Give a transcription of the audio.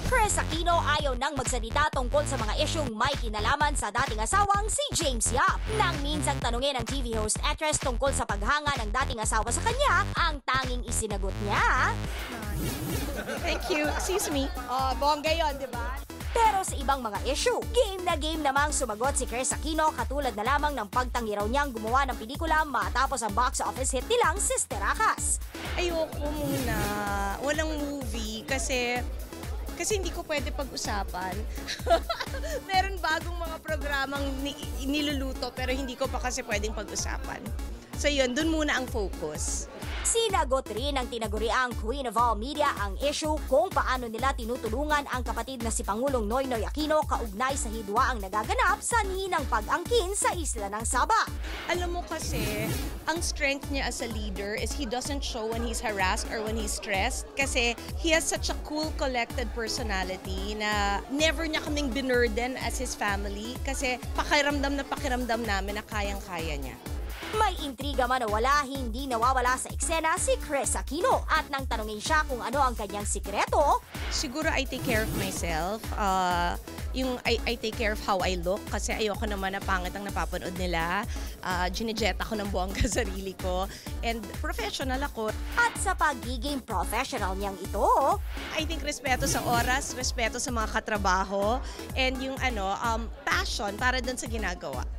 Chris Aquino ayaw nang magsalita tungkol sa mga isyung may kinalaman sa dating asawang si James Yap. Nang minsang tanungin ng TV host actress tungkol sa paghanga ng dating asawa sa kanya, ang tanging isinagot niya, Thank you. Excuse me. Bongga yun, di ba? pero sa ibang mga issue, game na game namang sumagot si Chris Aquino katulad na lamang ng pagtangi raw niyang gumawa ng pelikula matapos ang box office hit nilang Sister Akas. Ayoko muna. Walang movie kasi hindi ko pwede pag-usapan. Meron bagong mga programang niluluto pero hindi ko pa kasi pwedeng pag-usapan. So yun, dun muna ang focus. Sinagot rin ng tinaguriang Queen of All Media ang issue kung paano nila tinutulungan ang kapatid na si Pangulong Noynoy Aquino kaugnay sa hidwaang nagaganap sa ninang pag-angkin sa isla ng Sabah. Alam mo kasi, ang strength niya as a leader is he doesn't show when he's harassed or when he's stressed kasi he has such a cool, collected personality na never niya kaming binurden as his family kasi pakiramdam namin na kayang-kaya niya. May intriga man o wala, hindi nawawala sa eksena si Chris Aquino at nang tanungin siya kung ano ang kanyang sikreto, Siguro I take care of myself. I take care of how I look kasi ayoko naman na pangit ang napapanood nila. Ginejet ako ng buwangga sarili ko. And professional ako. at sa pagiging professional niyang ito, I think respeto sa oras, respeto sa mga katrabaho, and yung passion para dun sa ginagawa.